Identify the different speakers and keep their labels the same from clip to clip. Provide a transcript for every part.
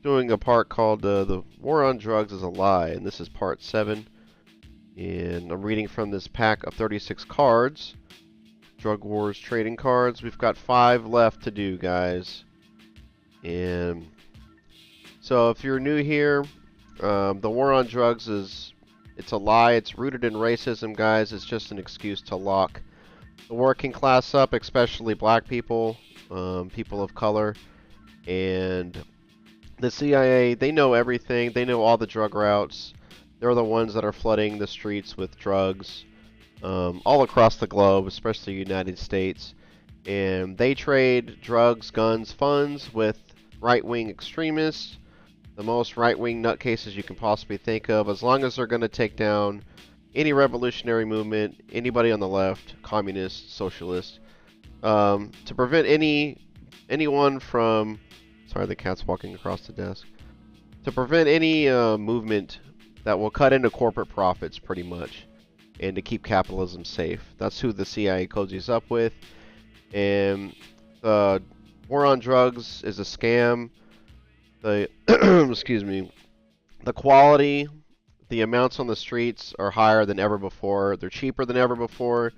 Speaker 1: doing a part called The War on Drugs is a Lie, and this is part 7. And I'm reading from this pack of 36 cards, Drug Wars trading cards. We've got 5 left to do, guys. And so if you're new here, the war on drugs it's a lie. It's rooted in racism, guys. It's just an excuse to lock the working class up, especially black people, people of color, and the CIA. They know everything. They know all the drug routes. They're the ones that are flooding the streets with drugs all across the globe, especially the United States. And they trade drugs, guns, funds with right-wing extremists, the most right-wing nutcases you can possibly think of, as long as they're going to take down any revolutionary movement, anybody on the left, communists, socialists, to prevent anyone from, sorry, the cat's walking across the desk, to prevent any movement that will cut into corporate profits, pretty much, and to keep capitalism safe. That's who the CIA cozies up with. And the war on drugs is a scam. The excuse me, the quality, the amounts on the streets are higher than ever before. They're cheaper than ever before.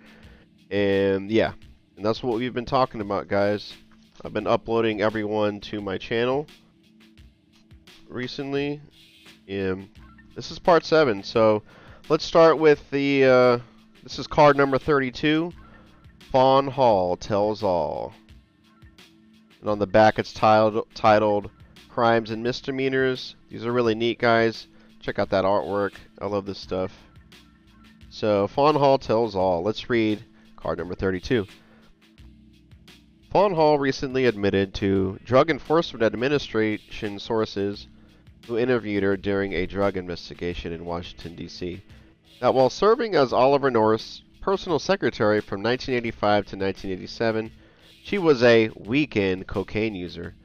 Speaker 1: And yeah, and that's what we've been talking about, guys. I've been uploading everyone to my channel recently. And this is part 7. So let's start with the this is card number 32. Fawn Hall Tells All. And on the back it's titled Crimes and Misdemeanors. These are really neat, guys. Check out that artwork. I love this stuff. So, Fawn Hall Tells All. Let's read card number 32. Fawn Hall recently admitted to Drug Enforcement Administration sources who interviewed her during a drug investigation in Washington, D.C. that while serving as Oliver North's personal secretary from 1985 to 1987, she was a weekend cocaine user.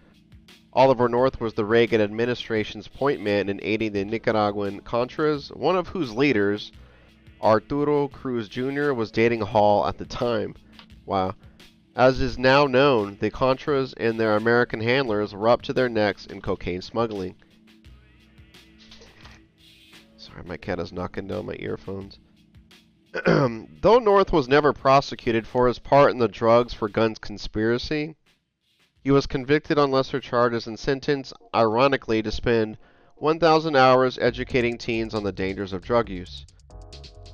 Speaker 1: Oliver North was the Reagan administration's point man in aiding the Nicaraguan Contras, one of whose leaders, Arturo Cruz Jr., was dating Hall at the time. Wow. As is now known, the Contras and their American handlers were up to their necks in cocaine smuggling. Sorry, my cat is knocking down my earphones. Though North was never prosecuted for his part in the drugs for guns conspiracy, he was convicted on lesser charges and sentenced, ironically, to spend 1,000 hours educating teens on the dangers of drug use.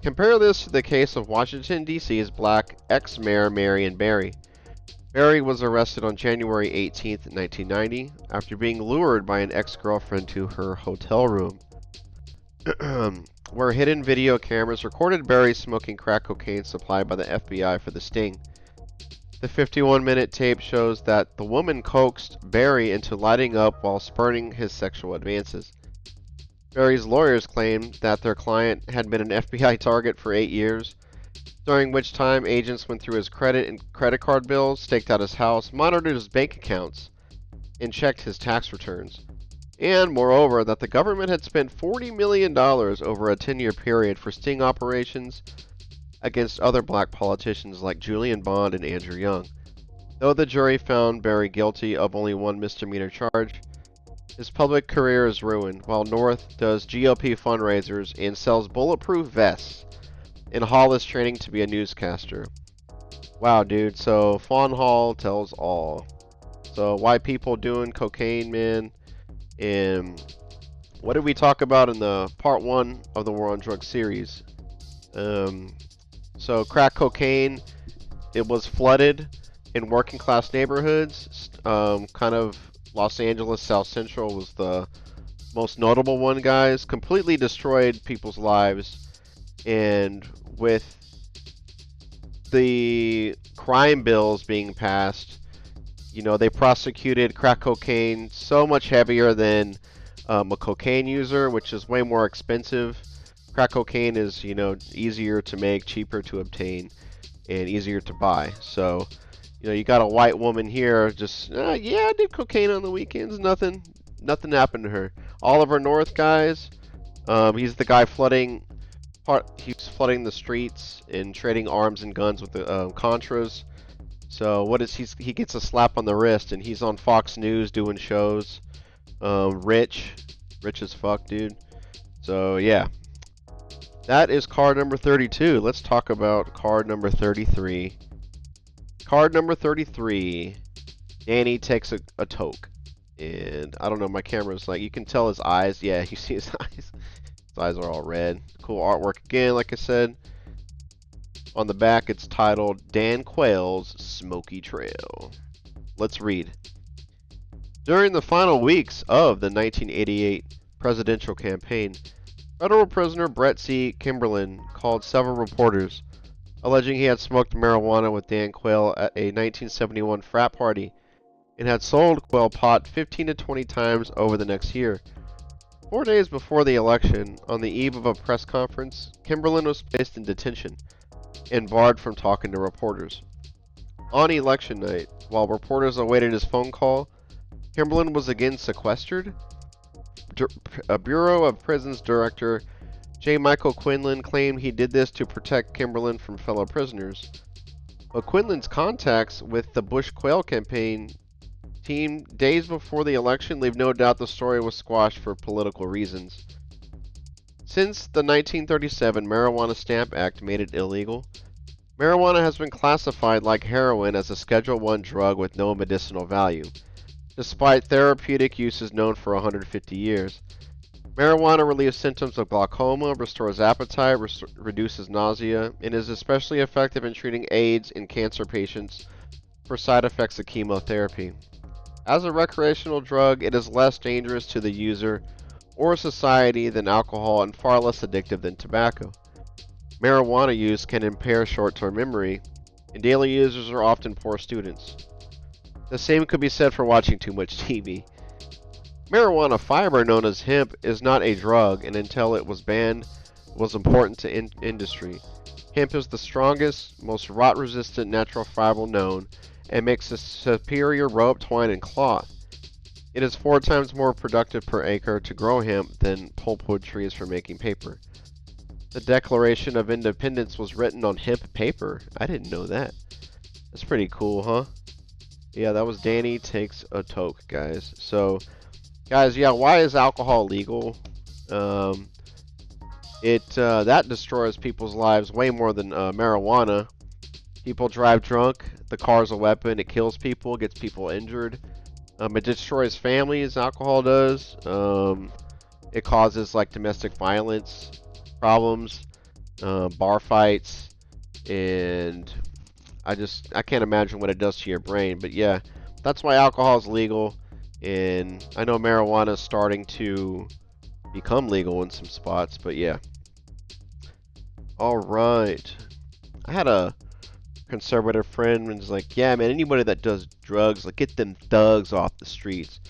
Speaker 1: Compare this to the case of Washington, D.C.'s black ex-mayor Marion Barry. Barry was arrested on January 18, 1990, after being lured by an ex-girlfriend to her hotel room, where hidden video cameras recorded Barry smoking crack cocaine supplied by the FBI for the sting. The 51-minute tape shows that the woman coaxed Barry into lighting up while spurning his sexual advances. Barry's lawyers claimed that their client had been an FBI target for 8 years, during which time agents went through his credit and credit card bills, staked out his house, monitored his bank accounts, and checked his tax returns. And, moreover, that the government had spent $40 million over a 10-year period for sting operations against other black politicians like Julian Bond and Andrew Young. Though the jury found Barry guilty of only one misdemeanor charge, his public career is ruined, while North does GOP fundraisers and sells bulletproof vests, and Hall is training to be a newscaster. Wow, dude, so Fawn Hall tells all. So why people doing cocaine, man? And what did we talk about in the part 1 of the War on Drugs series? So crack cocaine, it was flooded in working class neighborhoods. Kind of Los Angeles, South Central was the most notable one, guys. Completely destroyed people's lives. And with the crime bills being passed, you know, they prosecuted crack cocaine so much heavier than a cocaine user, which is way more expensive. Crack cocaine is, you know, easier to make, cheaper to obtain, and easier to buy. So, you know, you got a white woman here just, yeah, I did cocaine on the weekends. Nothing happened to her. Oliver North, guys, he's the guy flooding the streets and trading arms and guns with the Contras. So what is he gets a slap on the wrist, and he's on Fox News doing shows Rich. Rich as fuck, dude. So, yeah. That is card number 32. Let's talk about card number 33. Card number 33. Danny takes a toke. And I don't know, my camera's like, you can tell his eyes. Yeah, you see his eyes. His eyes are all red. Cool artwork again, like I said. On the back, it's titled Dan Quayle's Smoky Trail. Let's read. During the final weeks of the 1988 presidential campaign, federal prisoner Brett C. Kimberlin called several reporters, alleging he had smoked marijuana with Dan Quayle at a 1971 frat party and had sold Quayle pot 15 to 20 times over the next year. 4 days before the election, on the eve of a press conference, Kimberlin was placed in detention and barred from talking to reporters. On election night, while reporters awaited his phone call, Kimberlin was again sequestered. A Bureau of Prisons director, J. Michael Quinlan, claimed he did this to protect Kimberlin from fellow prisoners. But Quinlan's contacts with the Bush-Quayle campaign team days before the election leave no doubt the story was squashed for political reasons. Since the 1937 Marijuana Stamp Act made it illegal, marijuana has been classified like heroin as a Schedule I drug with no medicinal value, despite therapeutic uses known for 150 years. Marijuana relieves symptoms of glaucoma, restores appetite, reduces nausea, and is especially effective in treating AIDS in cancer patients for side effects of chemotherapy. As a recreational drug, it is less dangerous to the user or society than alcohol and far less addictive than tobacco. Marijuana use can impair short-term memory, and daily users are often poor students. The same could be said for watching too much TV. Marijuana fiber, known as hemp, is not a drug, and until it was banned, was important to industry. Hemp is the strongest, most rot-resistant natural fiber known, and makes a superior rope, twine, and cloth. It is 4 times more productive per acre to grow hemp than pulpwood trees for making paper. The Declaration of Independence was written on hemp paper. I didn't know that. That's pretty cool, huh? Yeah, that was Danny Takes a Toke, guys. So, guys, yeah, why is alcohol legal? That destroys people's lives way more than marijuana. People drive drunk. The car's a weapon. It kills people. Gets people injured. It destroys families. Alcohol does. It causes like domestic violence problems, bar fights, and I can't imagine what it does to your brain. But yeah, that's why alcohol is legal, and I know marijuana is starting to become legal in some spots. But yeah. All right. I had a conservative friend and was like, yeah, man, anybody that does drugs, like, get them thugs off the streets.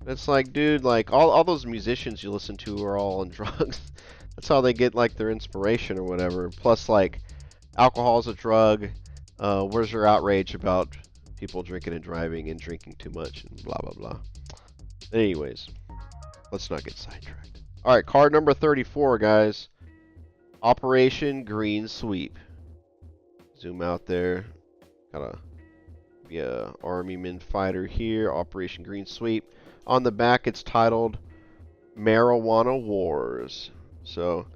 Speaker 1: And it's like, dude, like, all those musicians you listen to are all on drugs. That's how they get, like, their inspiration or whatever. Plus, like, alcohol's a drug. Where's your outrage about people drinking and driving and drinking too much and blah, blah, blah. Anyways, let's not get sidetracked. All right, card number 34, guys. Operation Green Sweep. Zoom out there. Gotta be a Army Men fighter here. Operation Green Sweep. On the back, it's titled Marijuana Wars. So,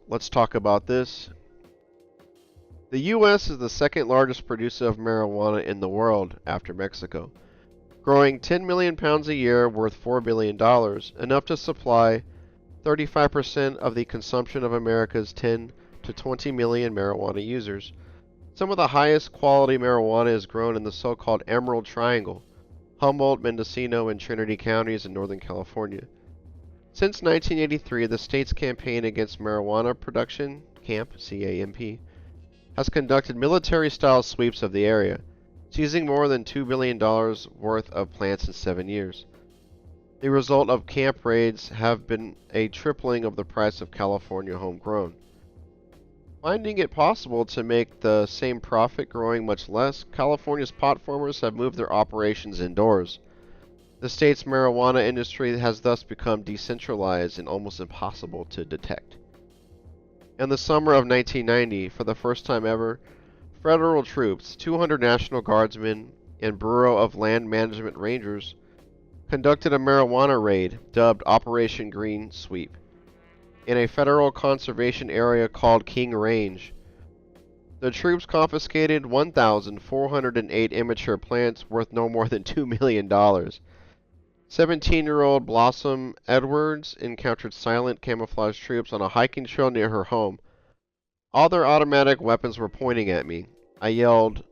Speaker 1: let's talk about this. The U.S. is the second largest producer of marijuana in the world after Mexico, growing 10 million pounds a year worth $4 billion, enough to supply 35% of the consumption of America's 10 to 20 million marijuana users. Some of the highest quality marijuana is grown in the so-called Emerald Triangle, Humboldt, Mendocino, and Trinity counties in Northern California. Since 1983, the state's campaign against marijuana production, CAMP, C-A-M-P, has conducted military-style sweeps of the area, seizing more than $2 billion worth of plants in 7 years. The result of camp raids have been a tripling of the price of California homegrown. Finding it possible to make the same profit growing much less, California's pot farmers have moved their operations indoors. The state's marijuana industry has thus become decentralized and almost impossible to detect. In the summer of 1990, for the first time ever, federal troops, 200 National Guardsmen, and Bureau of Land Management Rangers conducted a marijuana raid dubbed Operation Green Sweep in a federal conservation area called King Range. The troops confiscated 1,408 immature plants worth no more than $2 million. 17-year-old Blossom Edwards encountered silent camouflage troops on a hiking trail near her home. All their automatic weapons were pointing at me. I yelled.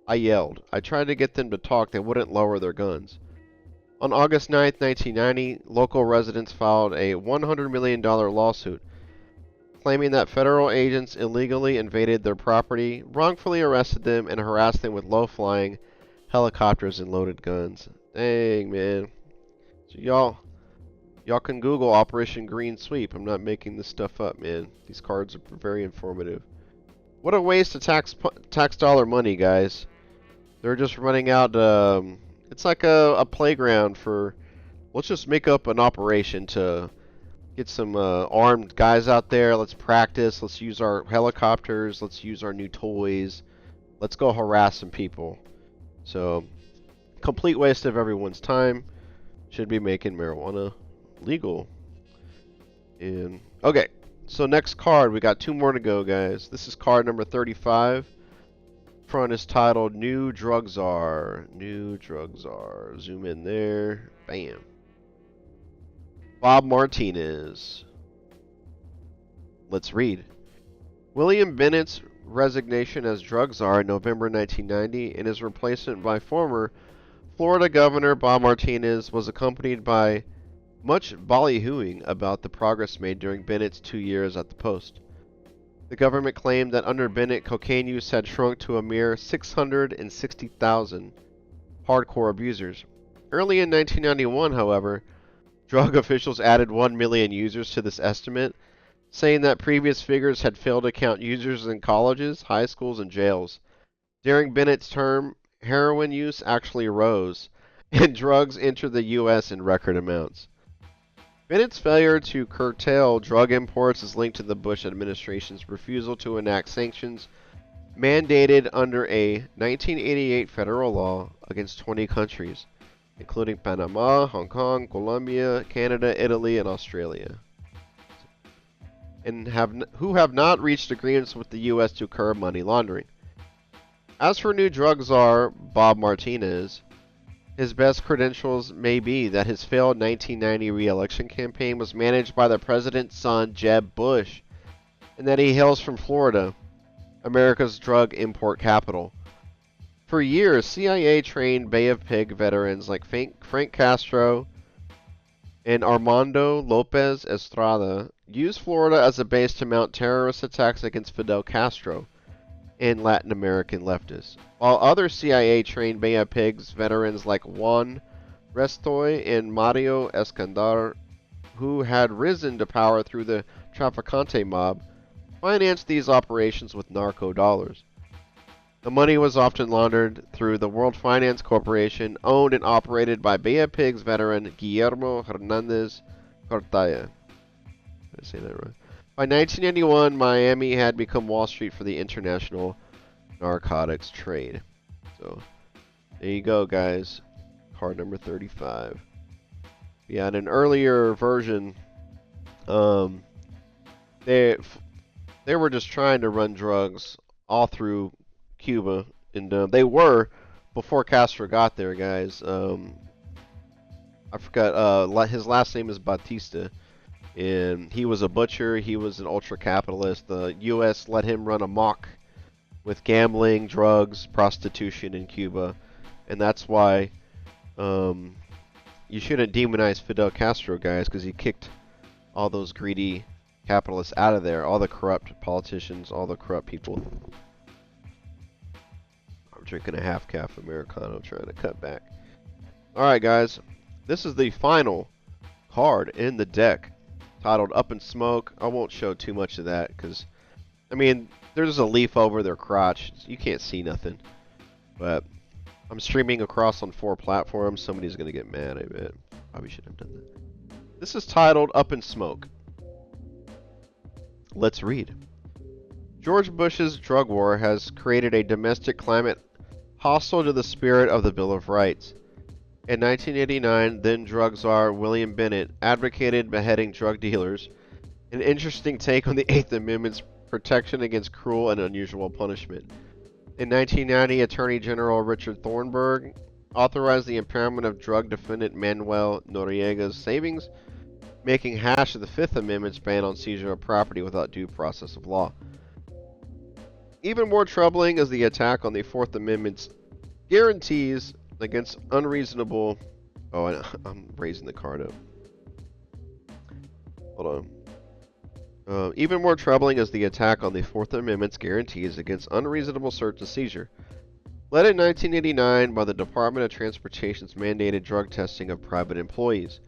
Speaker 1: I tried to get them to talk. They wouldn't lower their guns. On August 9, 1990, local residents filed a $100 million lawsuit claiming that federal agents illegally invaded their property, wrongfully arrested them, and harassed them with low-flying helicopters and loaded guns. Dang, man. So y'all can Google Operation Green Sweep. I'm not making this stuff up, man. These cards are very informative. What a waste of tax dollar money, guys. They're just running out. It's like a playground for. Let's just make up an operation to get some armed guys out there. Let's practice. Let's use our helicopters. Let's use our new toys. Let's go harass some people. So, complete waste of everyone's time. Should be making marijuana legal. And okay, so next card, we got two more to go, guys. This is card number 35. Front is titled New Drug Czar. New Drug Czar. Zoom in there. Bam. Bob Martinez. Let's read. William Bennett's resignation as drug czar in November 1990 and his replacement by former Florida Governor Bob Martinez was accompanied by much ballyhooing about the progress made during Bennett's 2 years at the post. The government claimed that under Bennett, cocaine use had shrunk to a mere 660,000 hardcore abusers. Early in 1991, however, drug officials added 1 million users to this estimate, saying that previous figures had failed to count users in colleges, high schools, and jails. During Bennett's term, heroin use actually rose, and drugs entered the U.S. in record amounts. Bennett's failure to curtail drug imports is linked to the Bush administration's refusal to enact sanctions mandated under a 1988 federal law against 20 countries, including Panama, Hong Kong, Colombia, Canada, Italy, and Australia, and who have not reached agreements with the U.S. to curb money laundering. As for new drug czar Bob Martinez, his best credentials may be that his failed 1990 re-election campaign was managed by the president's son, Jeb Bush, and that he hails from Florida, America's drug import capital. For years, CIA trained Bay of Pig veterans like Frank Castro and Armando Lopez Estrada used Florida as a base to mount terrorist attacks against Fidel Castro and Latin American leftists, while other CIA-trained Bay of Pigs veterans like Juan Restoy and Mario Escandar, who had risen to power through the Traficante mob, financed these operations with narco dollars. The money was often laundered through the World Finance Corporation, owned and operated by Bay of Pigs veteran Guillermo Hernandez Cortaya. Did I say that right? By 1991, Miami had become Wall Street for the international narcotics trade. So, there you go, guys. Card number 35. Yeah, in an earlier version, they were just trying to run drugs all through Cuba, and they were before Castro got there, guys. I forgot. His last name is Batista. And he was a butcher, he was an ultra-capitalist. The U.S. let him run amok with gambling, drugs, prostitution in Cuba. And that's why you shouldn't demonize Fidel Castro, guys, because he kicked all those greedy capitalists out of there. All the corrupt politicians, all the corrupt people. I'm drinking a half-calf Americano trying to cut back. Alright, guys. This is the final card in the deck, titled Up in Smoke. I won't show too much of that because, I mean, there's a leaf over their crotch. You can't see nothing. But I'm streaming across on 4 platforms. Somebody's going to get mad, I bet. Probably should have done that. This is titled Up in Smoke. Let's read. George Bush's drug war has created a domestic climate hostile to the spirit of the Bill of Rights. In 1989, then drug czar William Bennett advocated beheading drug dealers, an interesting take on the Eighth Amendment's protection against cruel and unusual punishment. In 1990, Attorney General Richard Thornburg authorized the impairment of drug defendant Manuel Noriega's savings, making hash of the Fifth Amendment's ban on seizure of property without due process of law. Even more troubling is the attack on the Fourth Amendment's guarantees against unreasonable... Oh, I'm raising the card up. Hold on. Even more troubling is the attack on the Fourth Amendment's guarantees against unreasonable search and seizure. Led in 1989 by the Department of Transportation's mandated drug testing of private employees.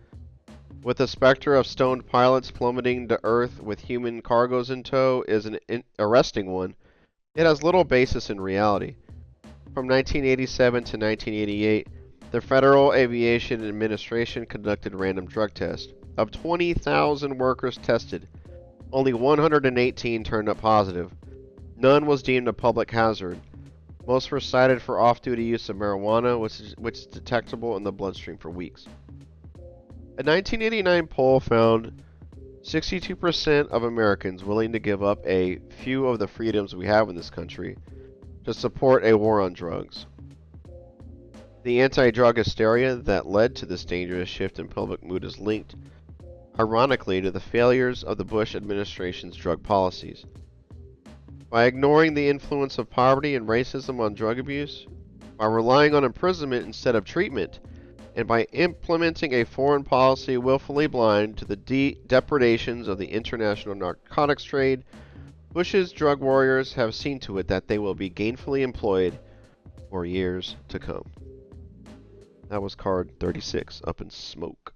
Speaker 1: With the specter of stoned pilots plummeting to Earth with human cargoes in tow is an arresting one, it has little basis in reality. From 1987 to 1988, the Federal Aviation Administration conducted random drug tests. Of 20,000 workers tested, only 118 turned up positive. None was deemed a public hazard. Most were cited for off-duty use of marijuana, which is detectable in the bloodstream for weeks. A 1989 poll found 62% of Americans willing to give up a few of the freedoms we have in this country to support a war on drugs. The anti-drug hysteria that led to this dangerous shift in public mood is linked, ironically, to the failures of the Bush administration's drug policies. By ignoring the influence of poverty and racism on drug abuse, by relying on imprisonment instead of treatment, and by implementing a foreign policy willfully blind to the depredations of the international narcotics trade, Bush's drug warriors have seen to it that they will be gainfully employed for years to come. That was card 36, Up in Smoke.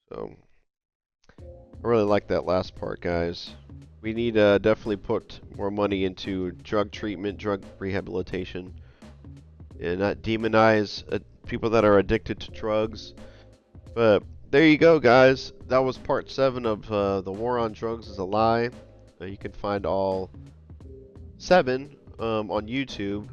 Speaker 1: So, I really like that last part, guys. We need to definitely put more money into drug treatment, drug rehabilitation, and not demonize people that are addicted to drugs. But there you go, guys. That was part 7 of The War on Drugs is a Lie. You can find all 7 on YouTube.